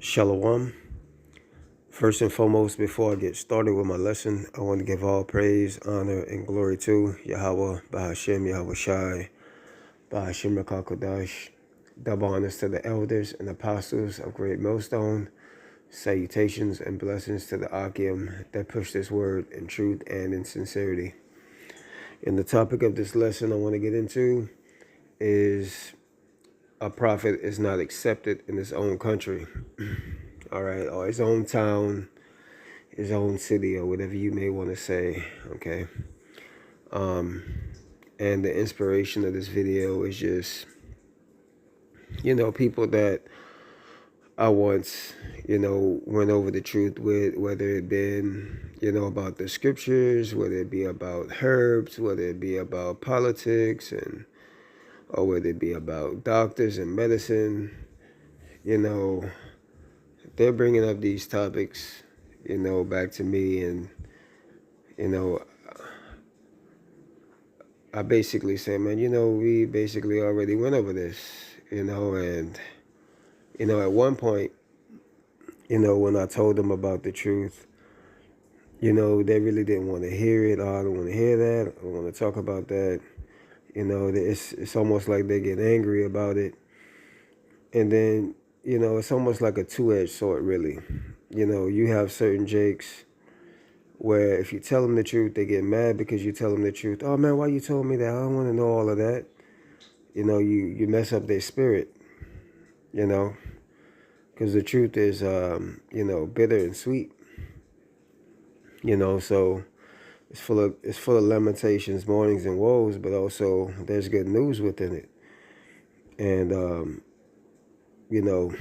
Shalom. First and foremost, before I get started with my lesson, I want to give all praise, honor, and glory to Yahweh, Bahashem, Yahweh Shai, Bahashem Rakakodash. Double honors to the elders and apostles of Great Millstone. Salutations and blessings to the Akim that push this word in truth and in sincerity. And the topic of this lesson I want to get into is a prophet is not accepted in his own country. All right, or his own town, his own city, or whatever you may want to say. Okay. And the inspiration of this video is just, people that I once, went over the truth with, whether it been, about the scriptures, whether it be about herbs, whether it be about politics, or whether it be about doctors and medicine. They're bringing up these topics, back to me, and I basically say, man, we basically already went over this, and at one point, when I told them about the truth, they really didn't want to hear it. Oh, I don't want to hear that. I don't want to talk about that. It's almost like they get angry about it. And then, it's almost like a two-edged sword, really. You have certain jakes where if you tell them the truth, they get mad because you tell them the truth. Oh, man, why you told me that? I don't want to know all of that. You mess up their spirit, because the truth is, bitter and sweet. So it's full of lamentations, mournings, and woes, but also there's good news within it. And,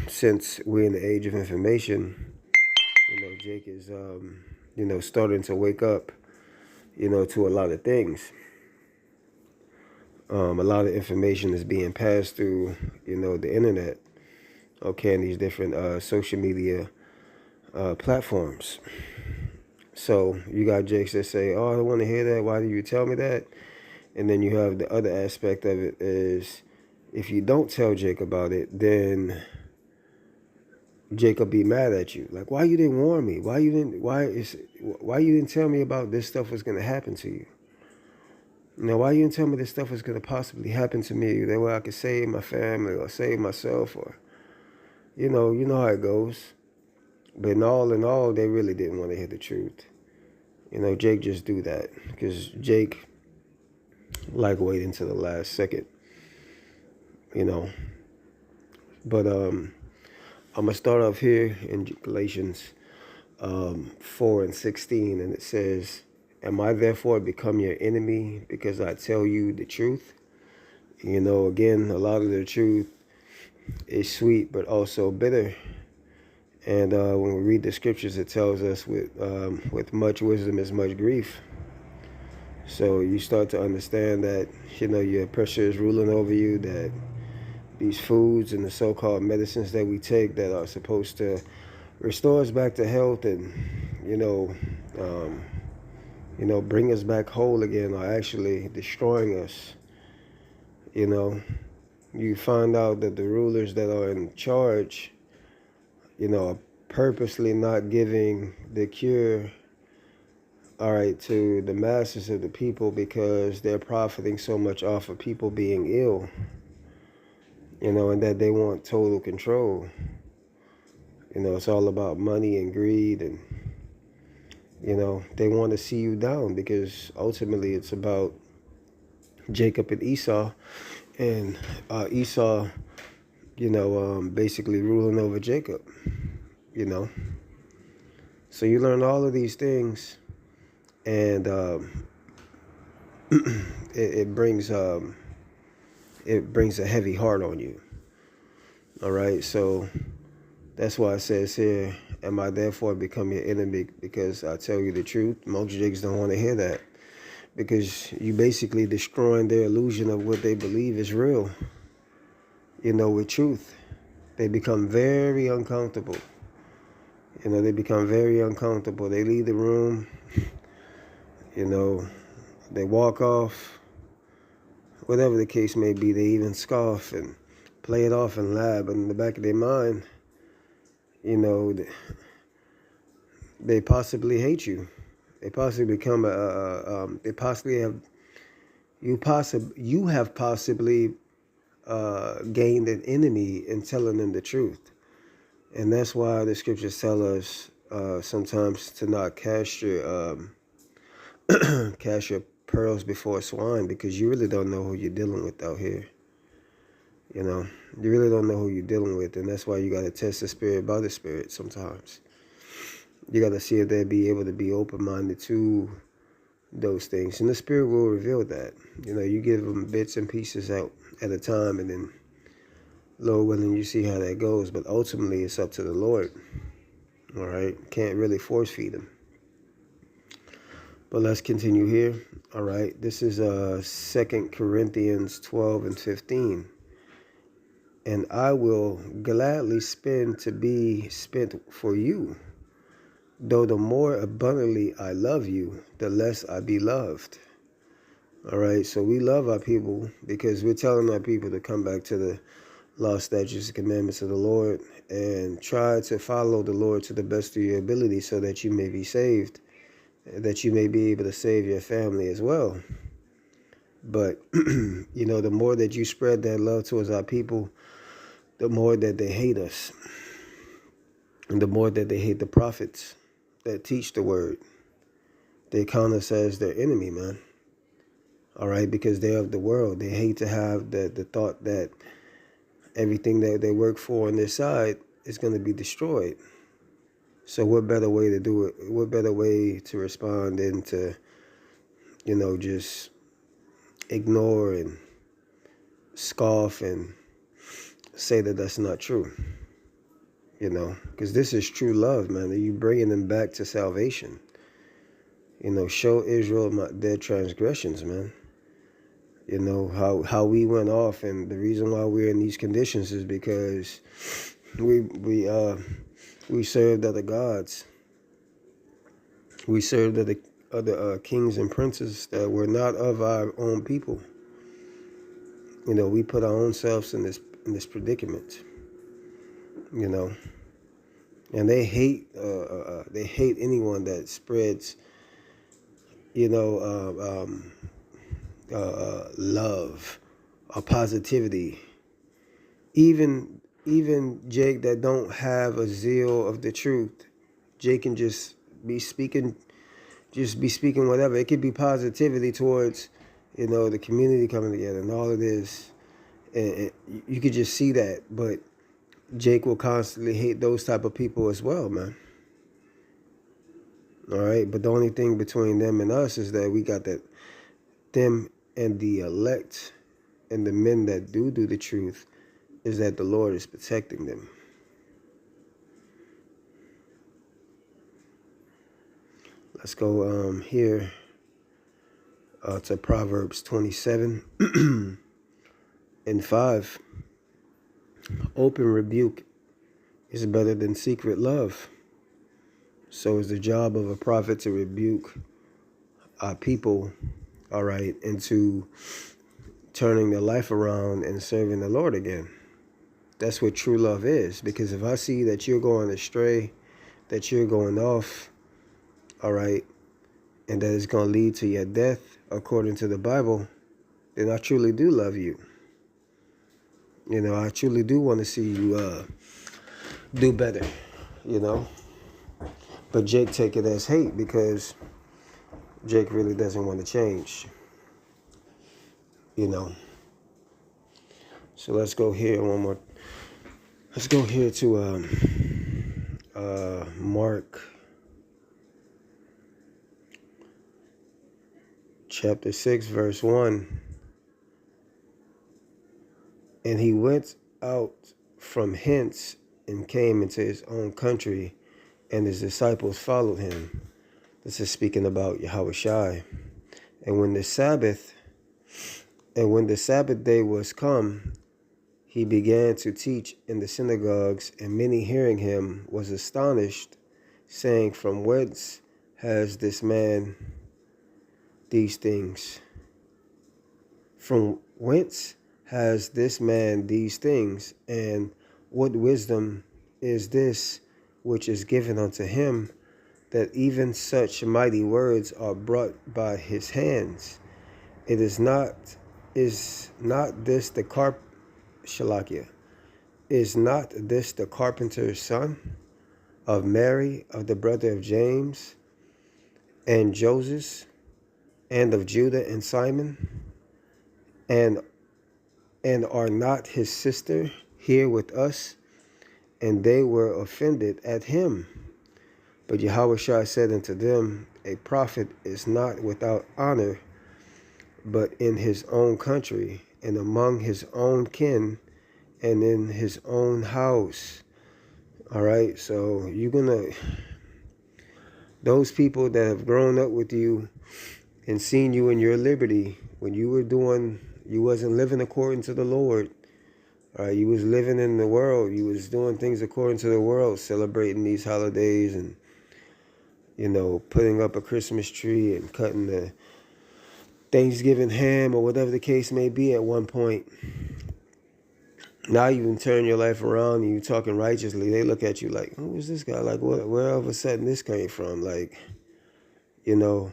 since we're in the age of information, Jake is, starting to wake up, to a lot of things. A lot of information is being passed through, the internet, okay, and these different social media platforms. So you got jakes that say, oh, I don't want to hear that. Why do you tell me that? And then you have the other aspect of it is, if you don't tell Jake about it, then Jake will be mad at you. Like, why you didn't warn me? Why you didn't tell me about this stuff was going to happen to you? Why you didn't tell me this stuff was going to possibly happen to me? That way I could save my family or save myself, or, you know how it goes. But in all, they really didn't want to hear the truth. Jake just do that because Jake like waiting to the last second. But I'm gonna start off here in Galatians 4:16, and it says, "Am I therefore become your enemy because I tell you the truth?" Again, a lot of the truth is sweet, but also bitter. And when we read the scriptures, it tells us with much wisdom is much grief. So you start to understand that, your pressure is ruling over you, that these foods and the so-called medicines that we take that are supposed to restore us back to health and, bring us back whole again are actually destroying us. You find out that the rulers that are in charge, are purposely not giving the cure, all right, to the masses of the people because they're profiting so much off of people being ill, and that they want total control. It's all about money and greed, and, they want to see you down because ultimately it's about Jacob and Esau, and Esau, basically ruling over Jacob, So you learn all of these things, and it brings a heavy heart on you. All right, so that's why it says here, "Am I therefore become your enemy because I tell you the truth?" Most jigs don't want to hear that because you basically destroying their illusion of what they believe is real. With truth, they become very uncomfortable. They become very uncomfortable. They leave the room. They walk off. Whatever the case may be, they even scoff and play it off and laugh. But in the back of their mind, you know, they possibly hate you. They possibly become they possibly have you have possibly gained an enemy in telling them the truth. And that's why the scriptures tell us sometimes to not cast your cast your pearls before swine, because you really don't know who you're dealing with out here. You know, you really don't know who you're dealing with, and that's why you got to test the spirit by the spirit sometimes. You got to see if they be able to be open-minded to those things, and the spirit will reveal that. You know, you give them bits and pieces out at a time, and then Lord willing, you see how that goes. But ultimately, it's up to the Lord. All right, can't really force feed them. But let's continue here. All right, this is 2 Corinthians 12 and 15. And I will gladly spend to be spent for you, though the more abundantly I love you, the less I be loved. All right, so we love our people because we're telling our people to come back to the law, statutes, and commandments of the Lord, and try to follow the Lord to the best of your ability so that you may be saved, that you may be able to save your family as well. But, you know, the more that you spread that love towards our people, the more that they hate us, and the more that they hate the prophets that teach the word. They count us as their enemy, man. All right, because they're of the world. They hate to have the thought that everything that they work for on their side is going to be destroyed. So what better way to do it? What better way to respond than to, you know, just ignore and scoff and say that that's not true, you know, because this is true love, man. That you bringing them back to salvation. You know, show Israel their transgressions, man. You know, how we went off, and the reason why we're in these conditions is because we served other gods. We served other kings and princes that were not of our own people. You know, we put our own selves in this predicament. You know, and they hate anyone that spreads, you know, love or positivity. Even Jake that don't have a zeal of the truth, Jake can just be speaking whatever. It could be positivity towards, you know, the community coming together and all of this, and you could just see that. But Jake will constantly hate those type of people as well, man. All right, but the only thing between them and us is that we got that them and the elect and the men that do the truth is that the Lord is protecting them. Let's go here to Proverbs 27 and 5. Open rebuke is better than secret love. So it's the job of a prophet to rebuke our people, all right, into turning their life around and serving the Lord again. That's what true love is. Because if I see that you're going astray, that you're going off, all right, and that it's going to lead to your death according to the Bible, then I truly do love you. You know, I truly do want to see you do better, you know. But Jake take it as hate because Jake really doesn't want to change, you know. So let's go here one more. Let's go here to Mark chapter 6, verse 1. And he went out from hence and came into his own country, and his disciples followed him. This is speaking about Yahushua. And when the Sabbath day was come, he began to teach in the synagogues, and many hearing him was astonished, saying, From whence has this man these things? From whence has this man these things? And what wisdom is this which is given unto him, that even such mighty words are brought by his hands. It is not this the Shalakia. Is not this the carpenter's son of Mary, of the brother of James and Joseph, and of Judah and Simon? And are not his sister here with us? And they were offended at him. But Yahushua said unto them, a prophet is not without honor, but in his own country, and among his own kin, and in his own house. All right, so those people that have grown up with you and seen you in your liberty, when you wasn't living according to the Lord. All right, you was living in the world. You was doing things according to the world, celebrating these holidays and, putting up a Christmas tree and cutting the Thanksgiving ham or whatever the case may be at one point. Now you can turn your life around and you talking righteously. They look at you like, who is this guy? Like, where all of a sudden this came from? Like, who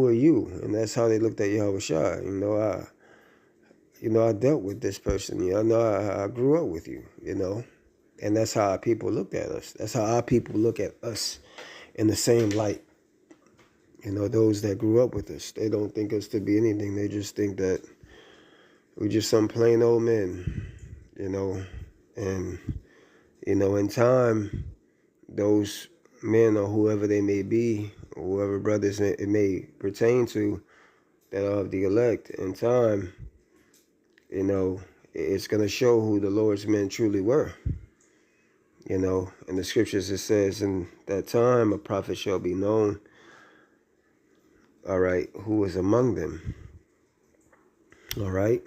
are you? And that's how they looked at Yahushua. I dealt with this person. I grew up with you, And that's how our people looked at us. That's how our people look at us in the same light. Those that grew up with us, they don't think us to be anything. They just think that we're just some plain old men, And, in time, those men or whoever they may be, or whoever brothers it may pertain to that are of the elect, in time, it's going to show who the Lord's men truly were. In the scriptures it says, in that time a prophet shall be known, all right, who is among them. All right.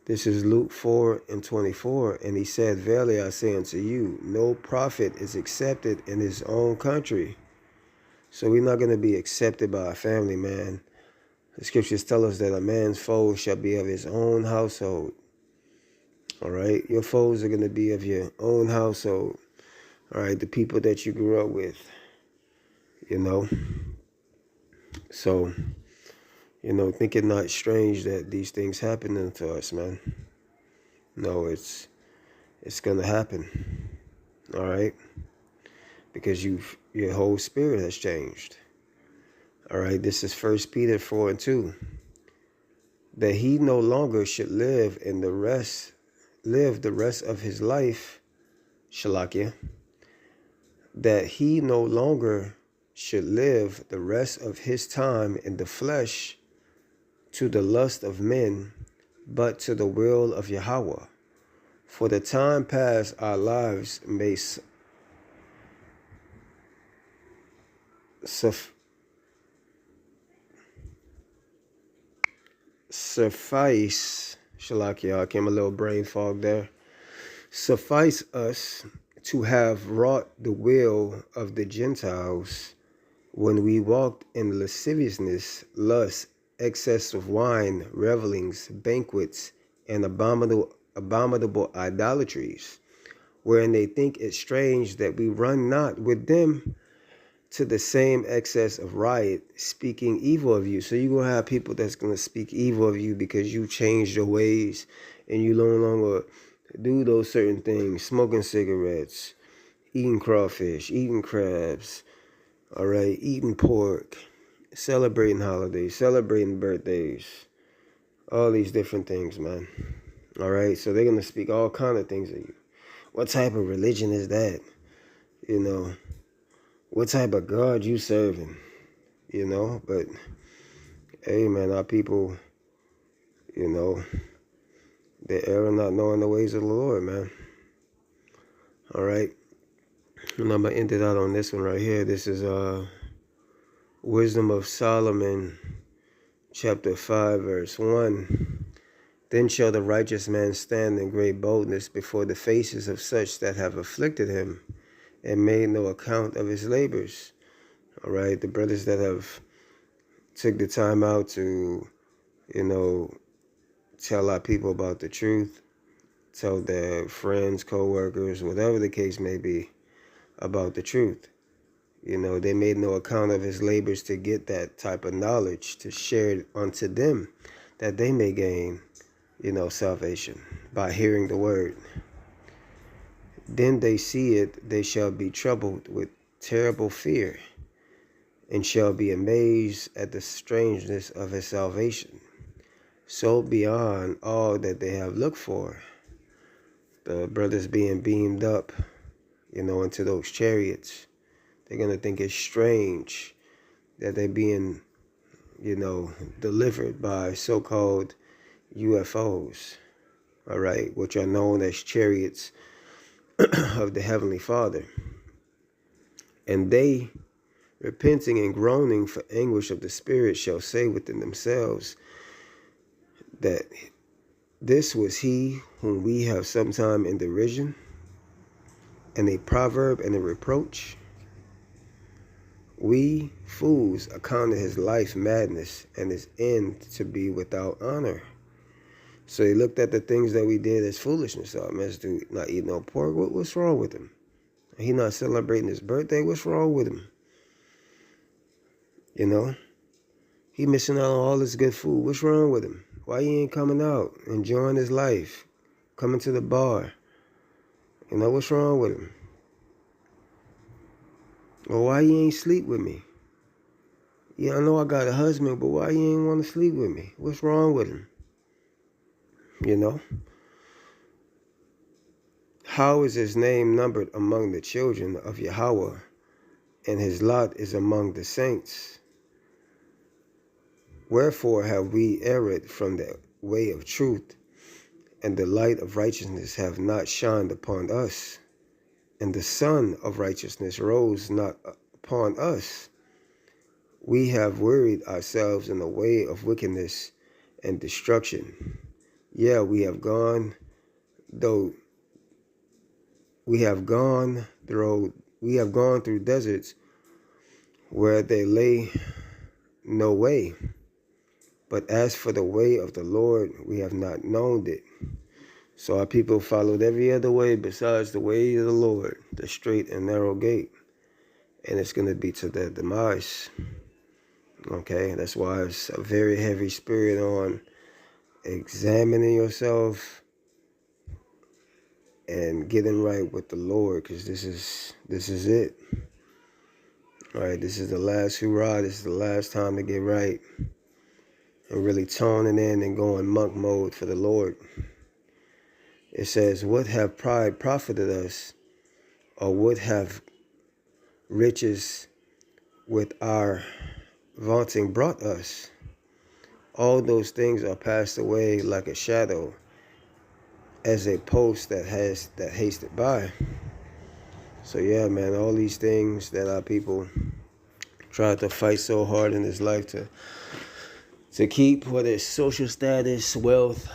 This is Luke 4:24. And he said, verily I say unto you, no prophet is accepted in his own country. So we're not going to be accepted by a family, man. The scriptures tell us that a man's foes shall be of his own household. All right. Your foes are going to be of your own household. All right. The people that you grew up with, So, think it not strange that these things happen to us, man. No, it's going to happen. All right. Because your whole spirit has changed. All right. This is 1 Peter 4:2. That he no longer should live the rest of his life, Shalakia, that he no longer should live the rest of his time in the flesh to the lust of men, but to the will of Yahweh. For the time past our lives may suffice, Shalakia, I came a little brain fog there. Suffice us to have wrought the will of the Gentiles when we walked in lasciviousness, lust, excess of wine, revelings, banquets, and abominable idolatries, wherein they think it strange that we run not with them to the same excess of riot, speaking evil of you. So you're going to have people that's going to speak evil of you because you changed your ways and you no longer do those certain things, smoking cigarettes, eating crawfish, eating crabs, all right, eating pork, celebrating holidays, celebrating birthdays, all these different things, man. All right, so they're going to speak all kind of things of you. What type of religion is that? What type of God you serving? But hey, man, our people, they err not knowing the ways of the Lord, man. All right. And I'm going to end it out on this one right here. This is Wisdom of Solomon, chapter 5, verse 1. Then shall the righteous man stand in great boldness before the faces of such that have afflicted him and made no account of his labors. All right, the brothers that have took the time out to, tell our people about the truth, tell their friends, co-workers, whatever the case may be, about the truth. You know, they made no account of his labors to get that type of knowledge, to share it unto them, that they may gain, you know, salvation by hearing the word. Then they see it, they shall be troubled with terrible fear, and shall be amazed at the strangeness of his salvation, so beyond all that they have looked for. The brothers being beamed up, you know, into those chariots, they're going to think it's strange that they're being, you know, delivered by so-called UFOs, all right, which are known as chariots of the Heavenly Father. And they, repenting and groaning for anguish of the spirit, shall say within themselves that this was he whom we have sometime in derision, and a proverb and a reproach. We fools accounted his life madness and his end to be without honor. So he looked at the things that we did as foolishness. Oh, man, this dude not eating no pork. What's wrong with him? He not celebrating his birthday. What's wrong with him? You know, he missing out on all this good food. What's wrong with him? Why he ain't coming out, enjoying his life, coming to the bar? You know, what's wrong with him? Or why he ain't sleep with me? Yeah, I know I got a husband, but why he ain't want to sleep with me? What's wrong with him? You know? How is his name numbered among the children of Yahweh, and his lot is among the saints? Wherefore have we erred from the way of truth, and the light of righteousness have not shined upon us, and the sun of righteousness rose not upon us. We have wearied ourselves in the way of wickedness and destruction. Yeah, we have gone through deserts where there lay no way. But as for the way of the Lord, we have not known it. So our people followed every other way besides the way of the Lord, the straight and narrow gate. And it's going to be to their demise. Okay, that's why it's a very heavy spirit on examining yourself and getting right with the Lord, because this is it. All right, this is the last hurrah. This is the last time to get right and really toning in and going monk mode for the Lord. It says, what have pride profited us, or what have riches with our vaunting brought us? All those things are passed away like a shadow, as a post that hasted by. So yeah, man, all these things that our people try to fight so hard in this life to keep, whether it's social status, wealth,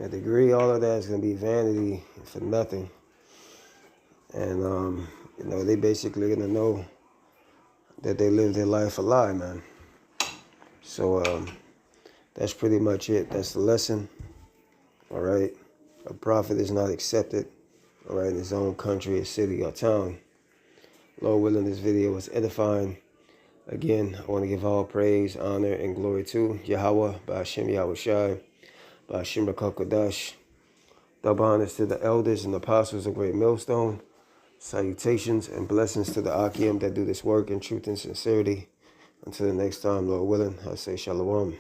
a degree, all of that is going to be vanity for nothing. And, you know, they basically going to know that they live their life a lie, man. So that's pretty much it. That's the lesson. All right. A prophet is not accepted, all right, in his own country, or city, or town. Lord willing, this video was edifying. Again, I want to give all praise, honor, and glory to Yahweh, by Hashem Yahushai, by Hashem Kodash. Double honors to the elders and apostles of Great Millstone. Salutations and blessings to the Akim that do this work in truth and sincerity. Until the next time, Lord willing, I say shalom.